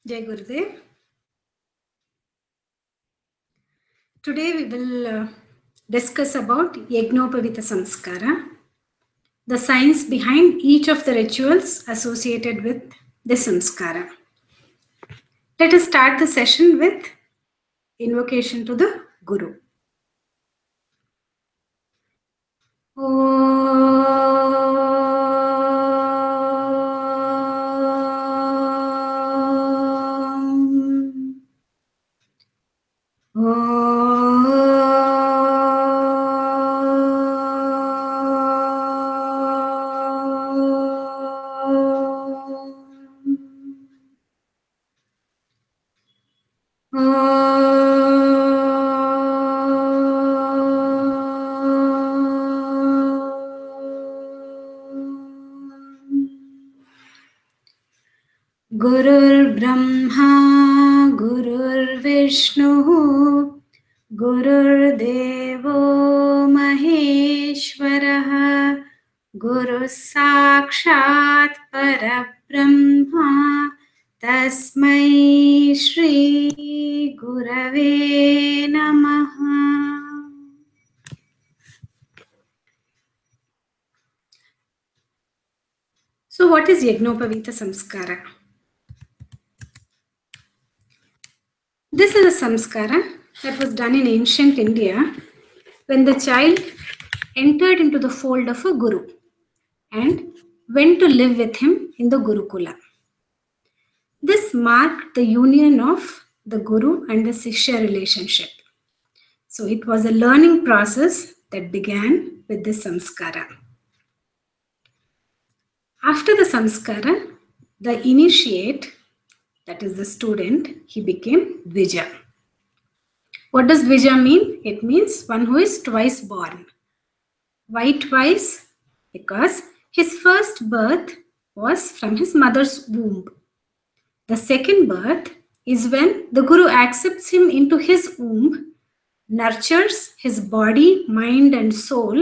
Jai Gurudev. Today we will discuss about Yagnopavita Samskara, the science behind each of the rituals associated with the Samskara. Let us start the session with invocation to the Guru. Gurur Brahma, Gurur Vishnu, Gurur Devo Maheshwaraha, Guru Sakshat Parabrahma, Tasmai Shri Gurave Namaha. So what is Yagnopavita Samskara? This is a samskara that was done in ancient India when the child entered into the fold of a guru and went to live with him in the Gurukula. This marked the union of the guru and the shishya relationship. So it was a learning process that began with this samskara. After the samskara, the initiate, that is the student, he became Dvija. What does Dvija mean? It means one who is twice born. Why twice? Because his first birth was from his mother's womb. The second birth is when the Guru accepts him into his womb, nurtures his body, mind and soul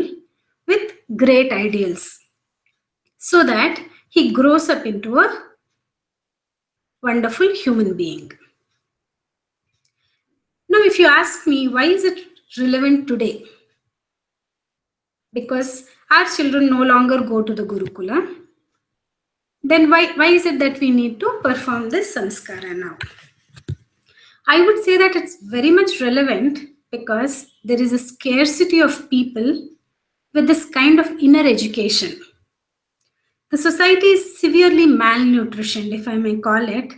with great ideals, so that he grows up into a wonderful human being. Now, if you ask me, why is it relevant today? Because our children no longer go to the Gurukula. Then why is it that we need to perform this samskara now? I would say that it's very much relevant because there is a scarcity of people with this kind of inner education. The society is severely malnutritioned, if I may call it,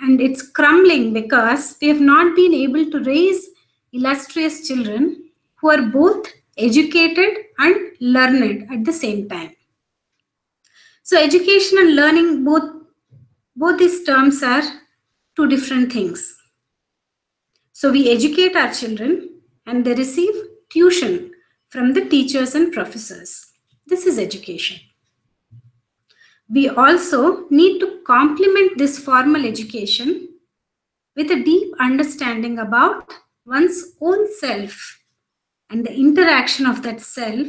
and it's crumbling because we have not been able to raise illustrious children who are both educated and learned at the same time. So education and learning, both these terms are two different things. So we educate our children and they receive tuition from the teachers and professors. This is education. We also need to complement this formal education with a deep understanding about one's own self and the interaction of that self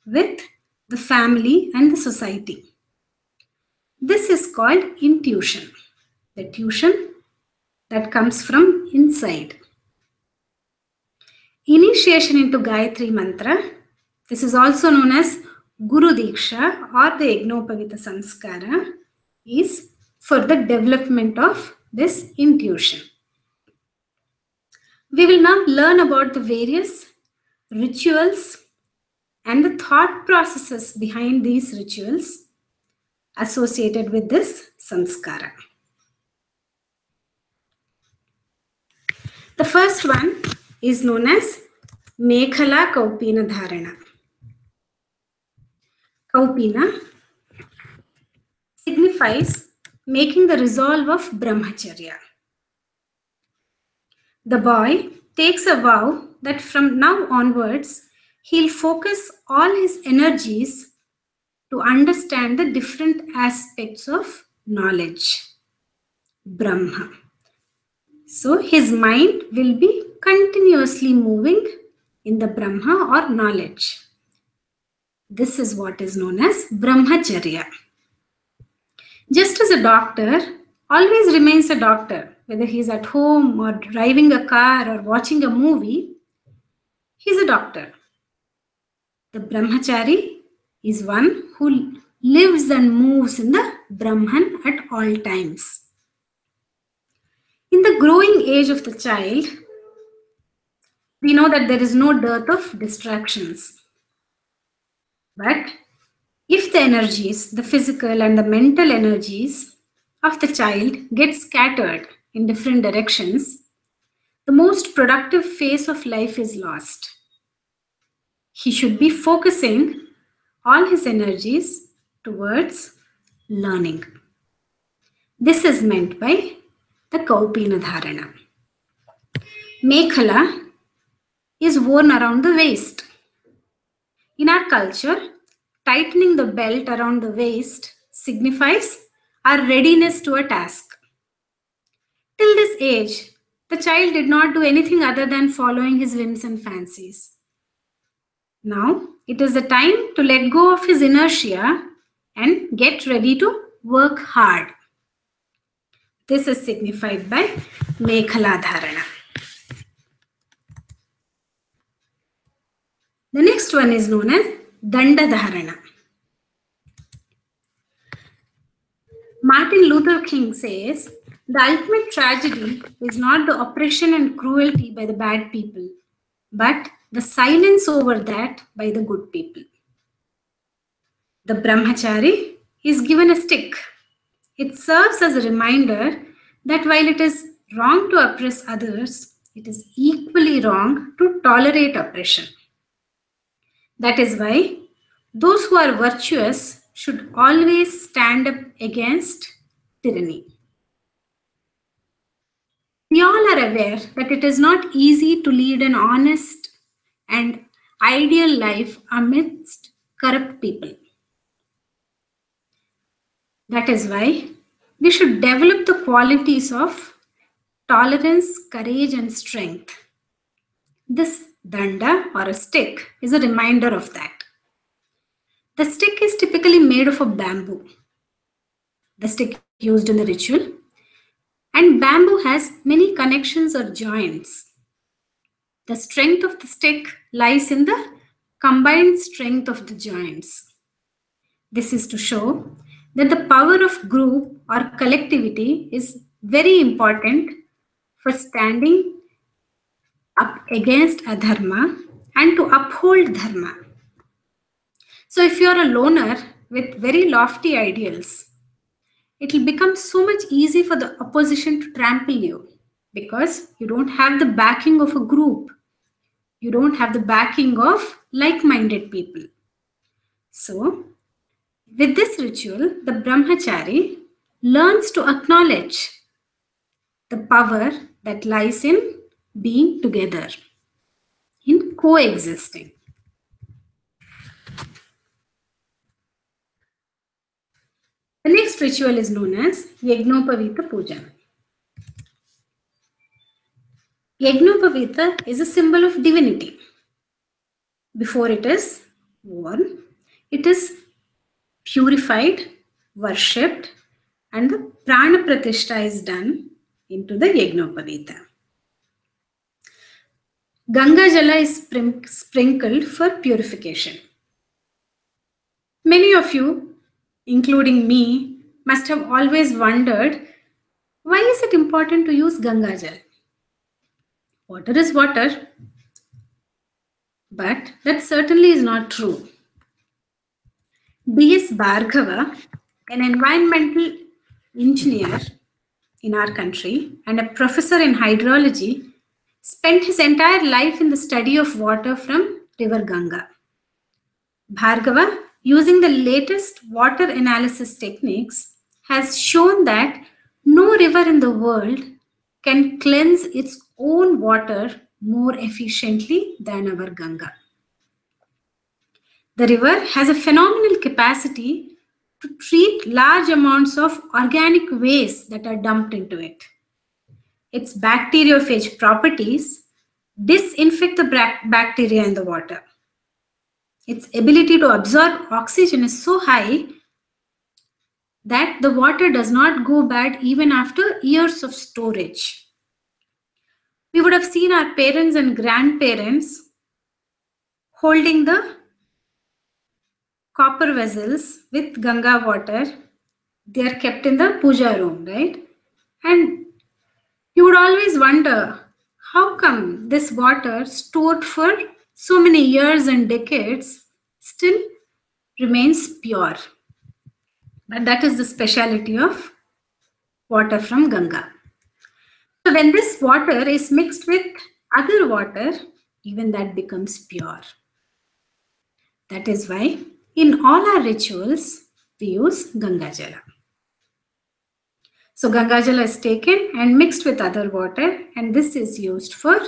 with the family and the society. This is called intuition, the tuition that comes from inside. Initiation into Gayatri Mantra, this is also known as Guru Diksha or the Yagnopavita Samskara, is for the development of this intuition. We will now learn about the various rituals and the thought processes behind these rituals associated with this samskara. The first one is known as Mekhala Kaupina Dharana. Kaupina signifies making the resolve of Brahma Chariot. The boy takes a vow that from now onwards, he'll focus all his energies to understand the different aspects of knowledge, Brahma. So his mind will be continuously moving in the Brahma or knowledge. This is what is known as Brahma Chariot. Just as a doctor always remains a doctor, whether he's at home or driving a car or watching a movie, he's a doctor. The brahmachari is one who lives and moves in the Brahman at all times. In the growing age of the child, we know that there is no dearth of distractions. But if the energies, the physical and the mental energies of the child get scattered in different directions, the most productive phase of life is lost. He should be focusing all his energies towards learning. This is meant by the Kaupina Dharana. Mekhala is worn around the waist. In our culture, tightening the belt around the waist signifies our readiness to a task. Till this age, the child did not do anything other than following his whims and fancies. Now, it is the time to let go of his inertia and get ready to work hard. This is signified by Mekhala Dharana. The next one is known as Danda Dharana. Martin Luther King says, the ultimate tragedy is not the oppression and cruelty by the bad people, but the silence over that by the good people. The brahmachari is given a stick. It serves as a reminder that while it is wrong to oppress others, it is equally wrong to tolerate oppression. That is why those who are virtuous should always stand up against tyranny. We all are aware that it is not easy to lead an honest and ideal life amidst corrupt people. That is why we should develop the qualities of tolerance, courage, and strength. This danda or a stick is a reminder of that. The stick is typically made of a bamboo. The stick used in the ritual. And bamboo has many connections or joints. The strength of the stick lies in the combined strength of the joints. This is to show that the power of group or collectivity is very important for standing up against adharma and to uphold dharma. So if you are a loner with very lofty ideals, it will become so much easy for the opposition to trample you because you don't have the backing of a group. You don't have the backing of like-minded people. So, with this ritual, the brahmachari learns to acknowledge the power that lies in being together, in coexisting. The next ritual is known as Yagnopavita puja. Yagnopavita is a symbol of divinity. Before it is worn, it is purified, worshipped, and the prana pratishtha is done into the Yagnopavita. Ganga Jala is sprinkled for purification. Many of you, including me, must have always wondered, why is it important to use Ganga Jal? Water is water, but that certainly is not true. B.S. Bhargava, an environmental engineer in our country and a professor in hydrology, spent his entire life in the study of water from river Ganga. Bhargava, using the latest water analysis techniques, has shown that no river in the world can cleanse its own water more efficiently than our Ganga. The river has a phenomenal capacity to treat large amounts of organic waste that are dumped into it. Its bacteriophage properties disinfect the bacteria in the water. Its ability to absorb oxygen is so high that the water does not go bad even after years of storage. We would have seen our parents and grandparents holding the copper vessels with Ganga water. They are kept in the puja room, right? And you would always wonder, how come this water stored for so many years and decades still remains pure? But that is the speciality of water from Ganga. So when this water is mixed with other water, even that becomes pure. That is why in all our rituals, we use Ganga Jala. So Ganga Jala is taken and mixed with other water, and this is used for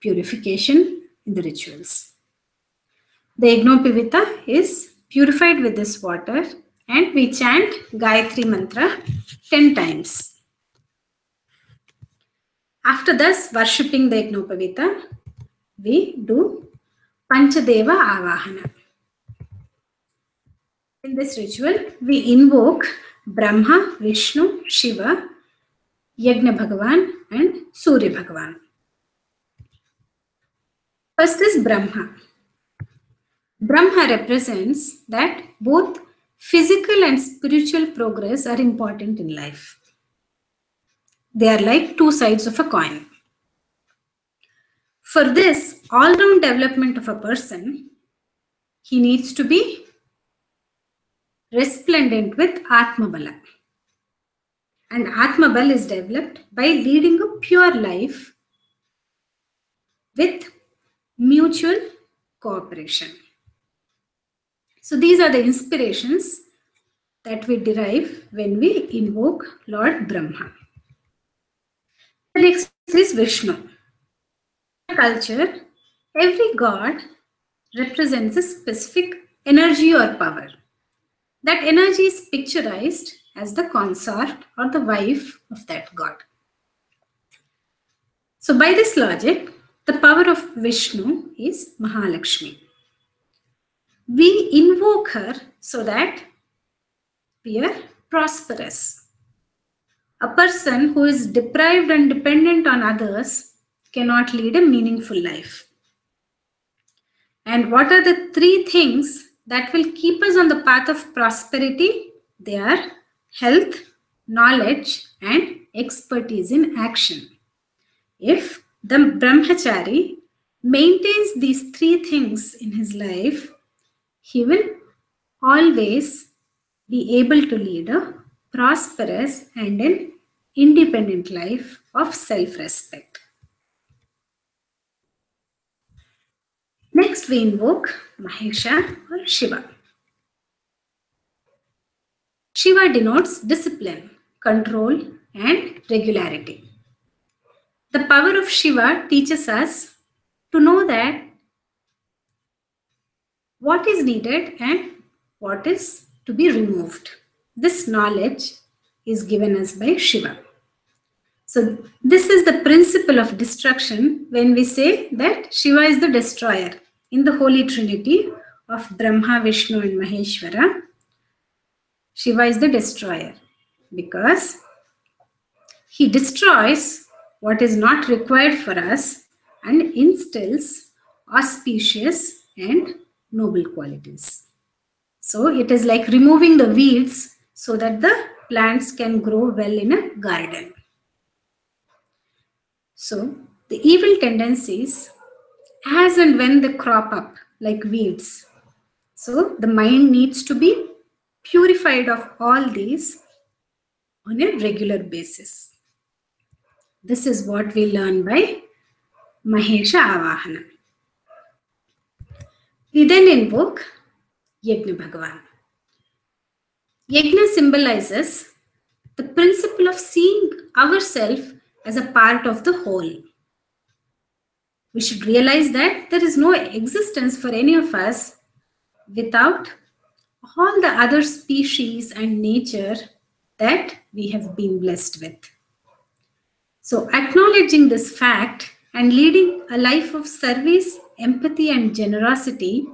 purification in the rituals. The Yagnopavita is purified with this water, and we chant Gayatri Mantra 10 times. After thus worshipping the Yagnopavita, we do Panchadeva Avahana. In this ritual, we invoke Brahma, Vishnu, Shiva, Yagna Bhagavan and Surya Bhagavan. First is Brahma. Brahma represents that both physical and spiritual progress are important in life. They are like two sides of a coin. For this all-round development of a person, he needs to be resplendent with Atma Bala. And Atma Bala is developed by leading a pure life with mutual cooperation. So these are the inspirations that we derive when we invoke Lord Brahma. The next is Vishnu. In culture, every god represents a specific energy or power. That energy is picturized as the consort or the wife of that god. So by this logic, the power of Vishnu is Mahalakshmi. We invoke her so that we are prosperous. A person who is deprived and dependent on others cannot lead a meaningful life. And what are the three things that will keep us on the path of prosperity? They are health, knowledge, and expertise in action. If the brahmachari maintains these three things in his life, he will always be able to lead a prosperous and an independent life of self-respect. Next, we invoke Mahisha or Shiva. Shiva denotes discipline, control, and regularity. The power of Shiva teaches us to know that what is needed and what is to be removed. This knowledge is given us by Shiva. So this is the principle of destruction when we say that Shiva is the destroyer. In the Holy Trinity of Brahma, Vishnu and Maheshwara, Shiva is the destroyer because he destroys what is not required for us and instills auspicious and noble qualities. So it is like removing the weeds so that the plants can grow well in a garden. So the evil tendencies, as and when they crop up like weeds, so the mind needs to be purified of all these on a regular basis. This is what we learn by Mahesha Avahana. We then invoke Yagna Bhagavan. Yagna symbolizes the principle of seeing ourselves as a part of the whole. We should realize that there is no existence for any of us without all the other species and nature that we have been blessed with. So acknowledging this fact and leading a life of service, empathy and generosity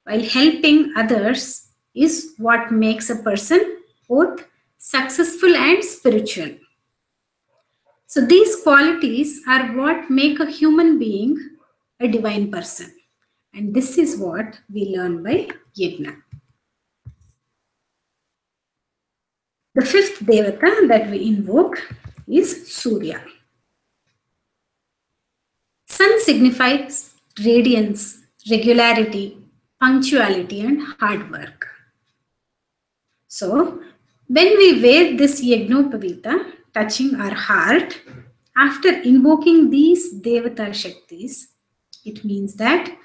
while helping others is what makes a person both successful and spiritual. So these qualities are what make a human being a divine person. And this is what we learn by Yajna. The fifth Devata that we invoke is Surya. Sun signifies radiance, regularity, punctuality, and hard work. So, when we wear this Yagnopavita, touching our heart, after invoking these Devata Shaktis, it means that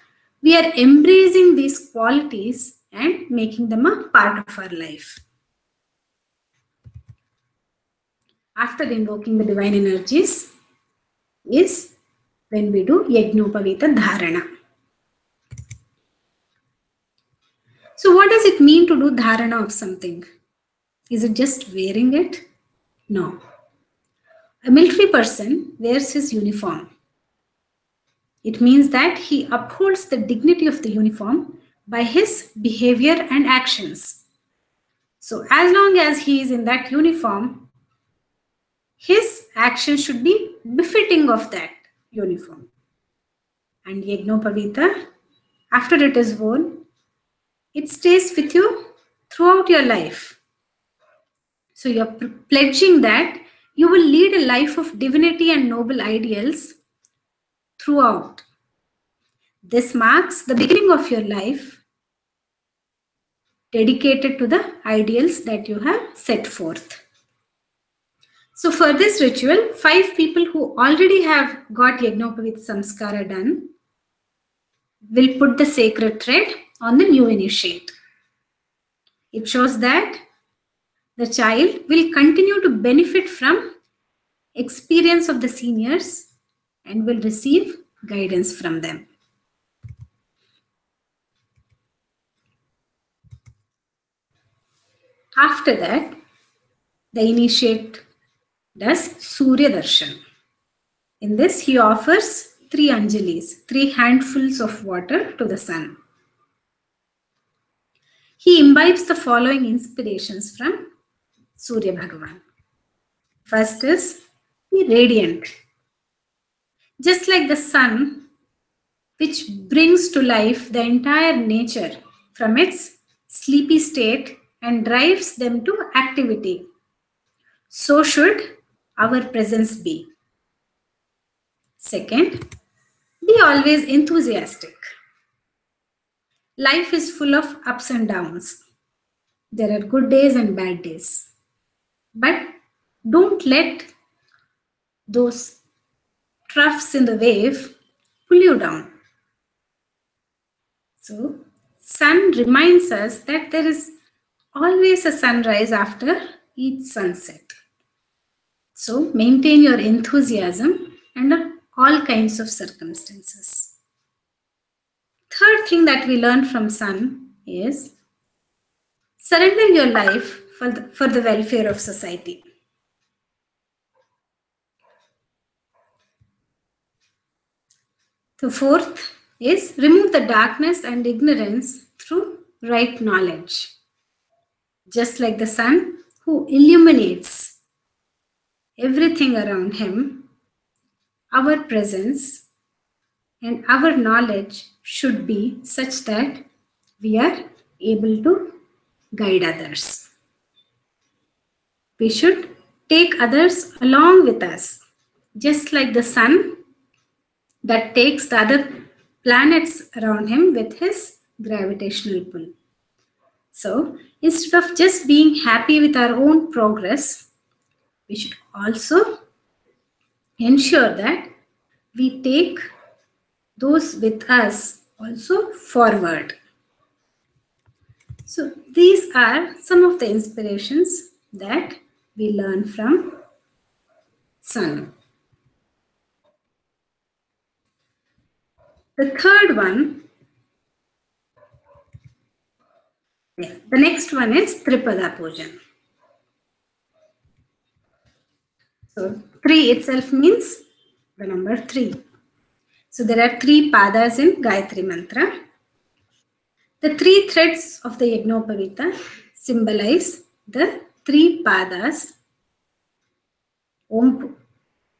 we are embracing these qualities and making them a part of our life. After invoking the divine energies is when we do Yagnopavita Dharana. So what does it mean to do Dharana of something? Is it just wearing it? No. A military person wears his uniform. It means that he upholds the dignity of the uniform by his behavior and actions. So as long as he is in that uniform, his action should be befitting of that uniform. And Yagnopavita, after it is worn, it stays with you throughout your life. So you're pledging that you will lead a life of divinity and noble ideals throughout. This marks the beginning of your life dedicated to the ideals that you have set forth. So for this ritual, 5 people who already have got Yagnopavita Samskara done will put the sacred thread on the new initiate. It shows that the child will continue to benefit from experience of the seniors and will receive guidance from them. After that, the initiate does Surya Darshan. In this, he offers 3 Anjalis, 3 handfuls of water to the sun. He imbibes the following inspirations from Surya Bhagavan. First is, be radiant. Just like the sun, which brings to life the entire nature from its sleepy state and drives them to activity, so should our presence be. Second, be always enthusiastic. Life is full of ups and downs. There are good days and bad days. But don't let those troughs in the wave pull you down. So, sun reminds us that there is always a sunrise after each sunset. So, maintain your enthusiasm under all kinds of circumstances. Third thing that we learn from sun is surrender your life for the welfare of society. The fourth is remove the darkness and ignorance through right knowledge. Just like the sun who illuminates everything around him, our presence and our knowledge should be such that we are able to guide others. We should take others along with us, just like the sun that takes the other planets around him with his gravitational pull. So, instead of just being happy with our own progress, we should also ensure that we take those with us also forward. So, these are some of the inspirations that we learn from sun. The third one, the next one is Tripada Pujan. So 3 itself means the number 3. So there are 3 padas in Gayatri Mantra. The 3 threads of the Yagnopavita symbolize the three padas. Om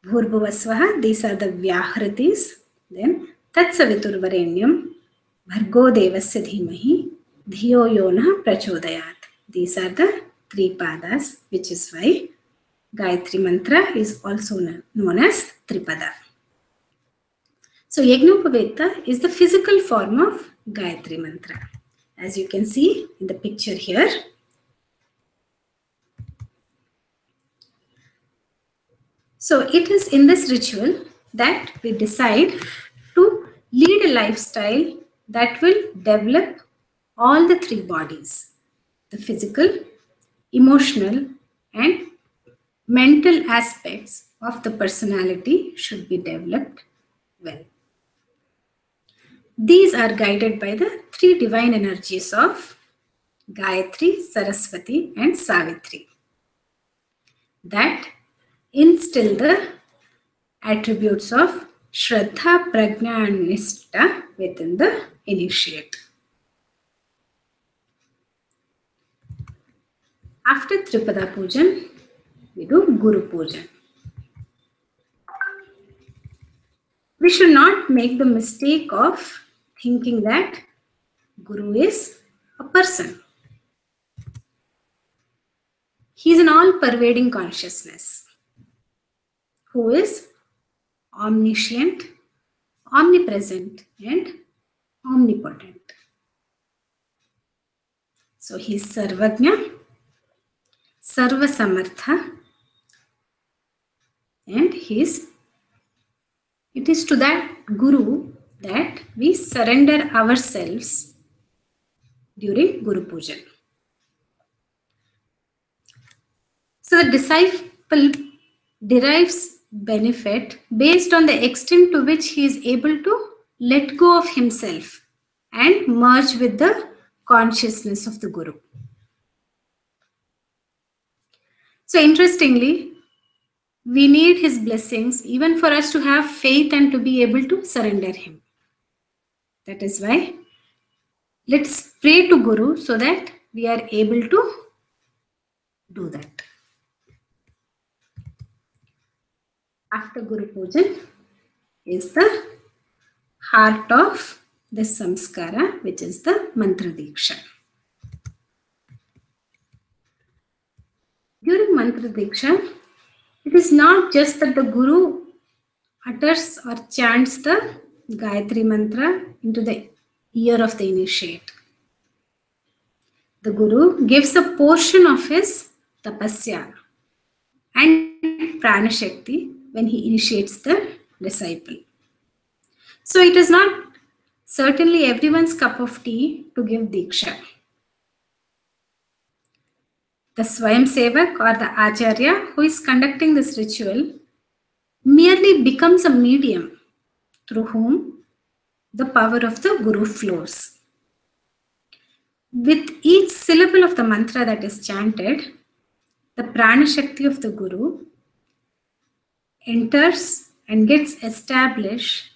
Bhurbhuvasvaha, these are the Vyahritis. Then Tatsaviturvarenyam, Bhargo Devasya Dhimahi, Dhiyo Yona Prachodayat. These are the three padas, which is why Gayatri Mantra is also known as Tripada. So Yagnopavita is the physical form of Gayatri Mantra. As you can see in the picture here. So it is in this ritual that we decide to lead a lifestyle that will develop all the three bodies. The physical, emotional, and mental aspects of the personality should be developed well. These are guided by the three divine energies of Gayatri, Saraswati, and Savitri that instill the attributes of Shraddha, Prajna, and Nishtha within the initiate. After Tripada Pujan, we do Guru Pujan. We should not make the mistake of thinking that Guru is a person. He is an all-pervading consciousness who is omniscient, omnipresent, and omnipotent. So he is Sarvajna, Sarva Samartha, and it is to that Guru that we surrender ourselves during Guru Pujan. So the disciple derives benefit based on the extent to which he is able to let go of himself and merge with the consciousness of the Guru. So interestingly, we need his blessings even for us to have faith and to be able to surrender him. That is why let's pray to Guru so that we are able to do that. After Guru Pujan is the heart of this samskara, which is the mantra diksha. During mantra diksha, it is not just that the Guru utters or chants the Gayatri mantra into the ear of the initiate. The Guru gives a portion of his tapasya and prana shakti when he initiates the disciple. So it is not certainly everyone's cup of tea to give diksha. The Swayam Sevak or the Acharya who is conducting this ritual merely becomes a medium through whom the power of the Guru flows. With each syllable of the mantra that is chanted, the prana shakti of the Guru enters and gets established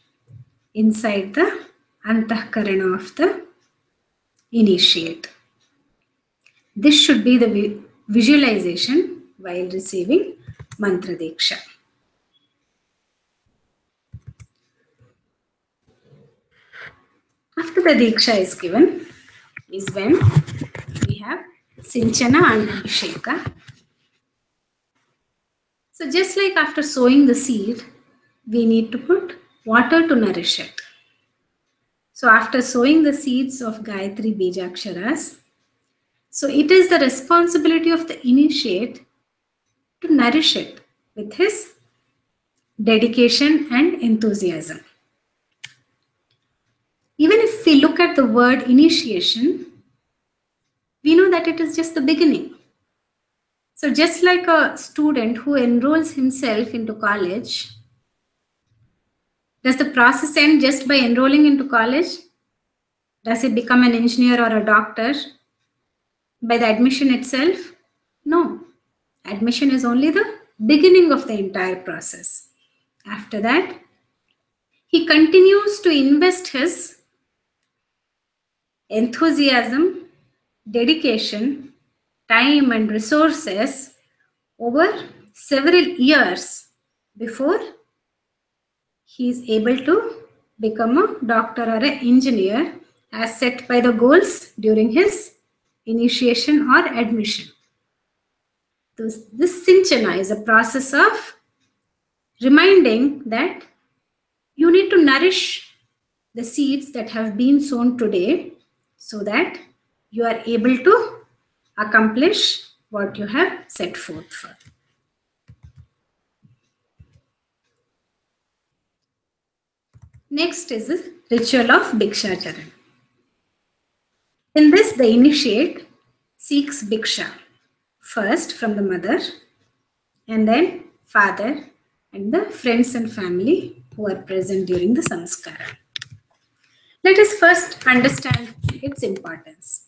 inside the antahkarana of the initiate. This should be the visualization while receiving mantra diksha. After the diksha is given is when we have sinchana and abhisheka. So just like after sowing the seed, we need to put water to nourish it. So after sowing the seeds of Gayatri Bijaksharas, so it is the responsibility of the initiate to nourish it with his dedication and enthusiasm. Even if we look at the word initiation, we know that it is just the beginning. So just like a student who enrolls himself into college, does the process end just by enrolling into college? Does he become an engineer or a doctor by the admission itself? No. Admission is only the beginning of the entire process. After that, he continues to invest his enthusiasm, dedication, time and resources over several years before he is able to become a doctor or an engineer as set by the goals during his initiation or admission. This Sinchana is a process of reminding that you need to nourish the seeds that have been sown today so that you are able to accomplish what you have set forth for. Next is the ritual of diksha. In this, the initiate seeks diksha, first from the mother and then father and the friends and family who are present during the samskara. Let us first understand its importance.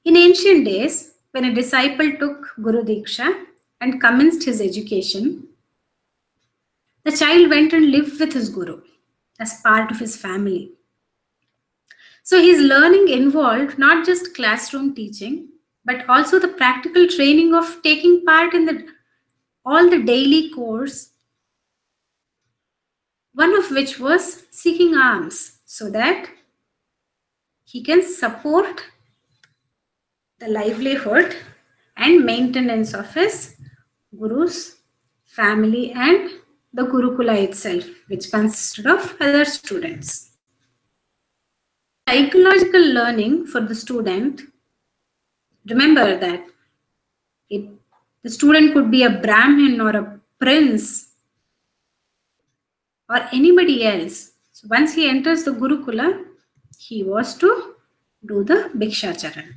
In ancient days, when a disciple took Guru Diksha and commenced his education, the child went and lived with his Guru as part of his family. So his learning involved not just classroom teaching, but also the practical training of taking part in all the daily chores, one of which was seeking alms so that he can support the livelihood and maintenance of his Guru's family and the Gurukula itself, which consisted of other students. Psychological learning for the student, remember that the student could be a Brahmin or a prince or anybody else. So once he enters the Gurukula, he was to do the Bhikshacharan.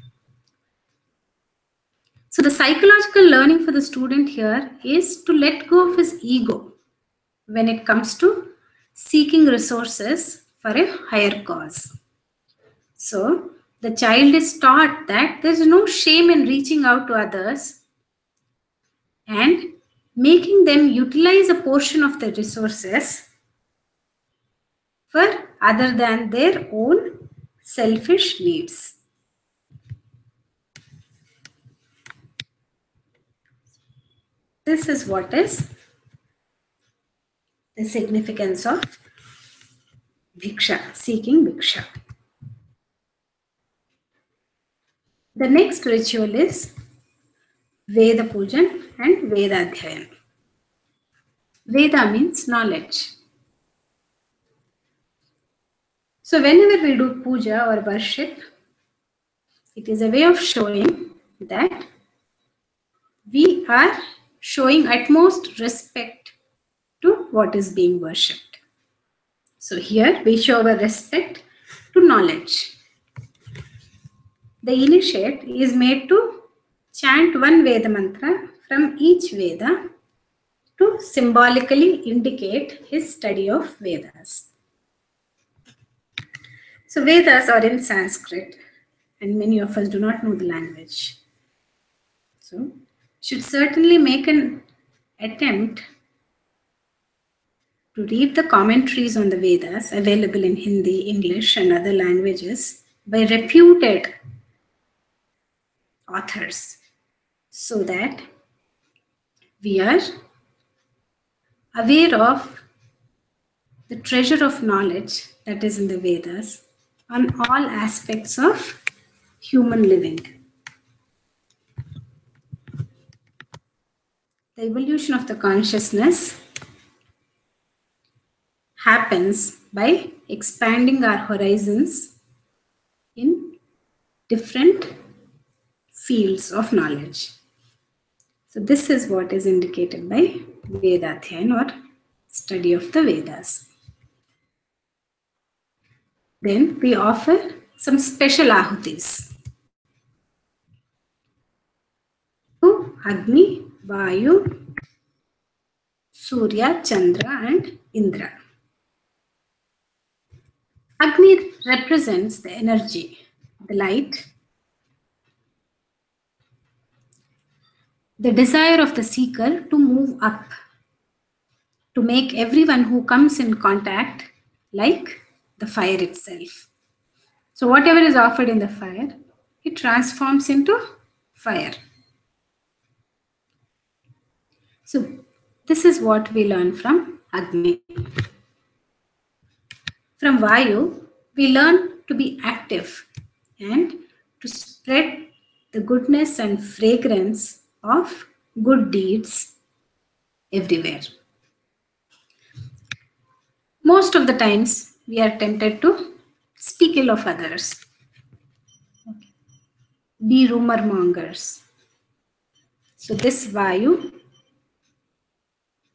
So the psychological learning for the student here is to let go of his ego when it comes to seeking resources for a higher cause. So the child is taught that there is no shame in reaching out to others and making them utilize a portion of the resources for other than their own selfish needs. This is what is the significance of Bhiksha, seeking Bhiksha. The next ritual is Veda Pujan and Veda Dhyayan. Veda means knowledge. So whenever we do puja or worship, it is a way of showing that we are showing utmost respect to what is being worshipped. So here we show our respect to knowledge. The initiate is made to chant one Veda mantra from each Veda to symbolically indicate his study of Vedas. So Vedas are in Sanskrit and many of us do not know the language. So should certainly make an attempt to read the commentaries on the Vedas available in Hindi, English and other languages by reputed authors so that we are aware of the treasure of knowledge that is in the Vedas on all aspects of human living. The evolution of the consciousness happens by expanding our horizons in different fields of knowledge. So this is what is indicated by Vedathyayana or study of the Vedas. Then we offer some special ahutis to Agni, Vayu, Surya, Chandra and Indra. Agni represents the energy, the light, the desire of the seeker to move up, to make everyone who comes in contact like the fire itself. So whatever is offered in the fire, it transforms into fire. So this is what we learn from Agni. From Vayu, we learn to be active and to spread the goodness and fragrance of good deeds everywhere. Most of the times, we are tempted to speak ill of others, be rumor mongers. So this Vayu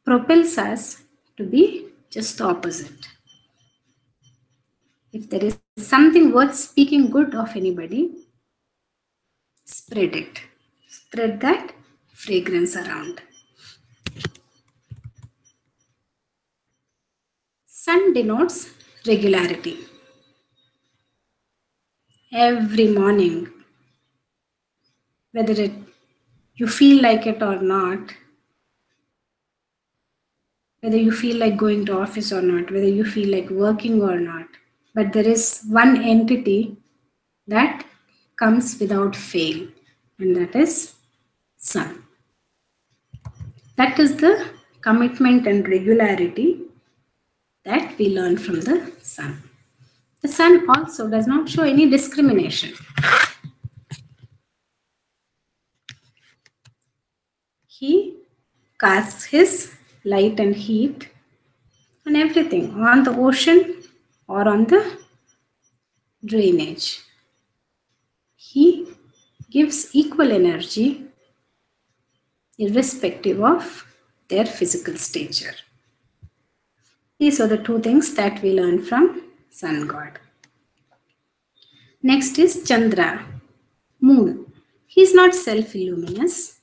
propels us to be just the opposite. If there is something worth speaking good of anybody, spread it. Spread that fragrance around. Sun denotes regularity. Every morning, whether you feel like it or not, whether you feel like going to office or not, whether you feel like working or not, but there is one entity that comes without fail, and that is Sun. That is the commitment and regularity that we learn from the Sun. The Sun also does not show any discrimination. He casts his light and heat on everything, on the ocean or on the drainage. He gives equal energy irrespective of their physical stature. These are the two things that we learn from Sun God. Next is Chandra, Moon. He is not self-illuminous,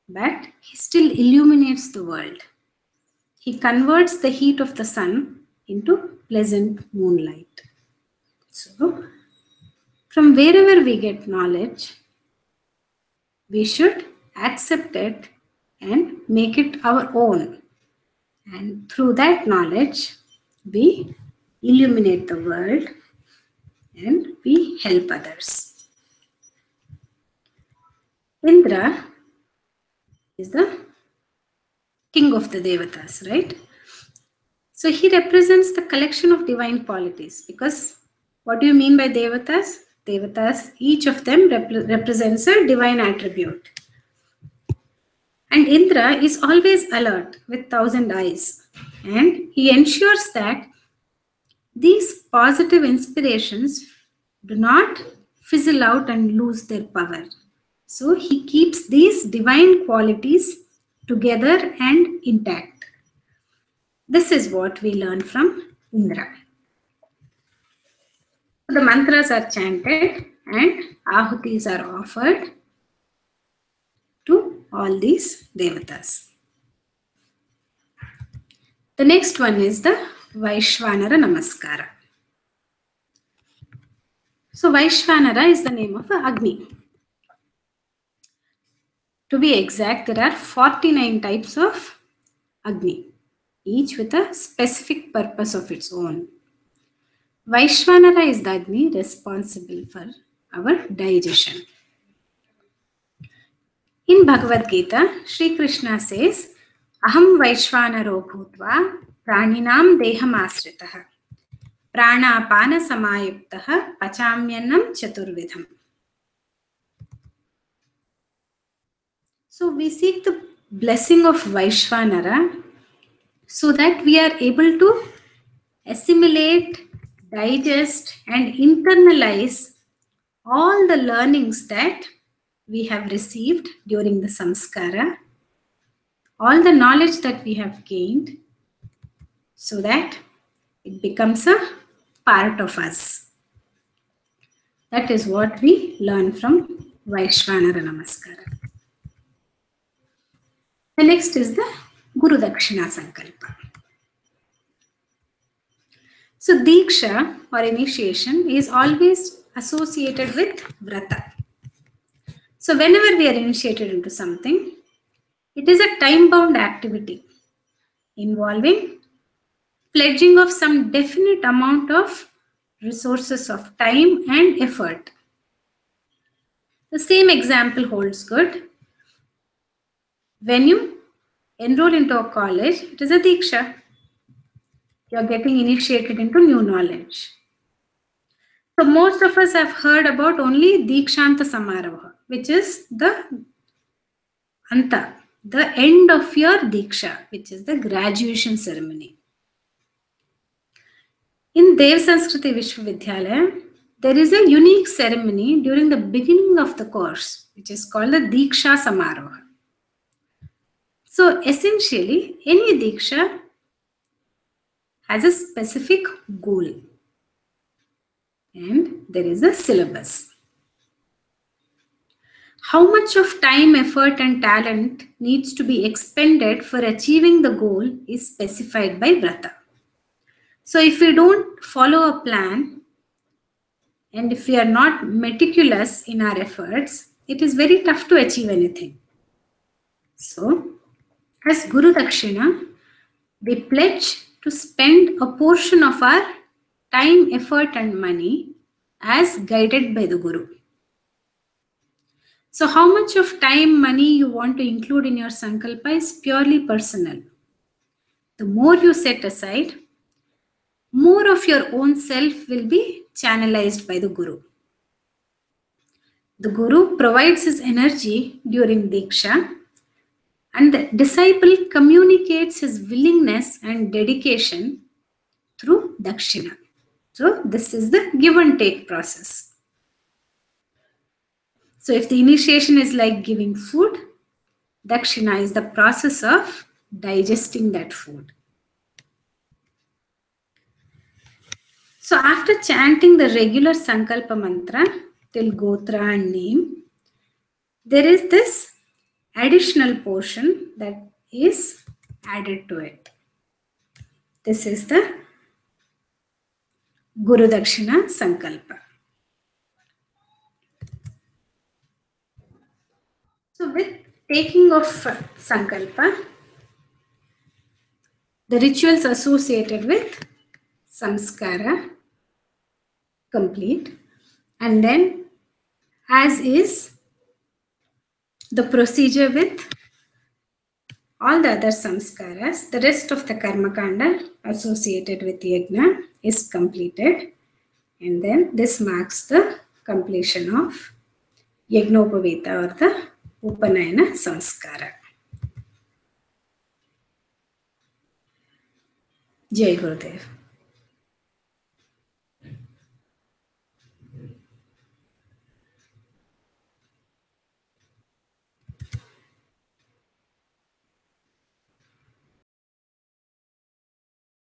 but he still illuminates the world. He converts the heat of the sun into pleasant moonlight. So, from wherever we get knowledge, we should accept it and make it our own. And through that knowledge, we illuminate the world and we help others. Indra is the king of the Devatas, right? So he represents the collection of divine qualities, because what do you mean by Devatas? Devatas, each of them represents a divine attribute. And Indra is always alert with 1,000 eyes, and he ensures that these positive inspirations do not fizzle out and lose their power. So he keeps these divine qualities together and intact. This is what we learn from Indra. The mantras are chanted and ahutis are offered to all these devatas. The next one is the Vaishvanara Namaskara. So Vaishvanara is the name of Agni. To be exact, there are 49 types of Agni, each with a specific purpose of its own. Vaishvanara is the Agni responsible for our digestion. In Bhagavad Gita, Sri Krishna says, Aham Vaishvanaro Bhutva Praninam Deham Asritaha Pranapana Samayuktaha Pachamyanam Chaturvidham. So we seek the blessing of Vaishvanara so that we are able to assimilate, digest, and internalize all the learnings that we have received during the samskara, all the knowledge that we have gained, so that it becomes a part of us. That is what we learn from Vaishvanara Namaskara. The next is the Guru Dakshina Sankalpa. So diksha or initiation is always associated with vrata. So whenever we are initiated into something, it is a time-bound activity involving pledging of some definite amount of resources of time and effort. The same example holds good. When you enroll into a college, it is a diksha. You are getting initiated into new knowledge. So most of us have heard about only Dikshanta Samaroha, which is the Anta, the end of your Diksha, which is the graduation ceremony. In Dev Sanskriti Vishwavidyalaya, there is a unique ceremony during the beginning of the course, which is called the Diksha Samaroha. So essentially, any Diksha has a specific goal and there is a syllabus. How much of time, effort, and talent needs to be expended for achieving the goal is specified by Vrata. So if we don't follow a plan and if we are not meticulous in our efforts, it is very tough to achieve anything. So as Guru Dakshina, we pledge to spend a portion of our time, effort, and money as guided by the Guru. So how much of time, money you want to include in your sankalpa is purely personal. The more you set aside, more of your own self will be channelized by the Guru. The Guru provides his energy during Diksha and the disciple communicates his willingness and dedication through Dakshina. So this is the give and take process. So if the initiation is like giving food, Dakshina is the process of digesting that food. So after chanting the regular Sankalpa mantra till Gotra and name, there is this additional portion that is added to it. This is the Guru Dakshina Sankalpa. So with taking of Sankalpa, the rituals associated with Samskara complete, and then as is the procedure with all the other samskaras, the rest of the karma kanda associated with yajna is completed, and then this marks the completion of Yagnopavita or the Upanayana Samskara. Jai Gurudev.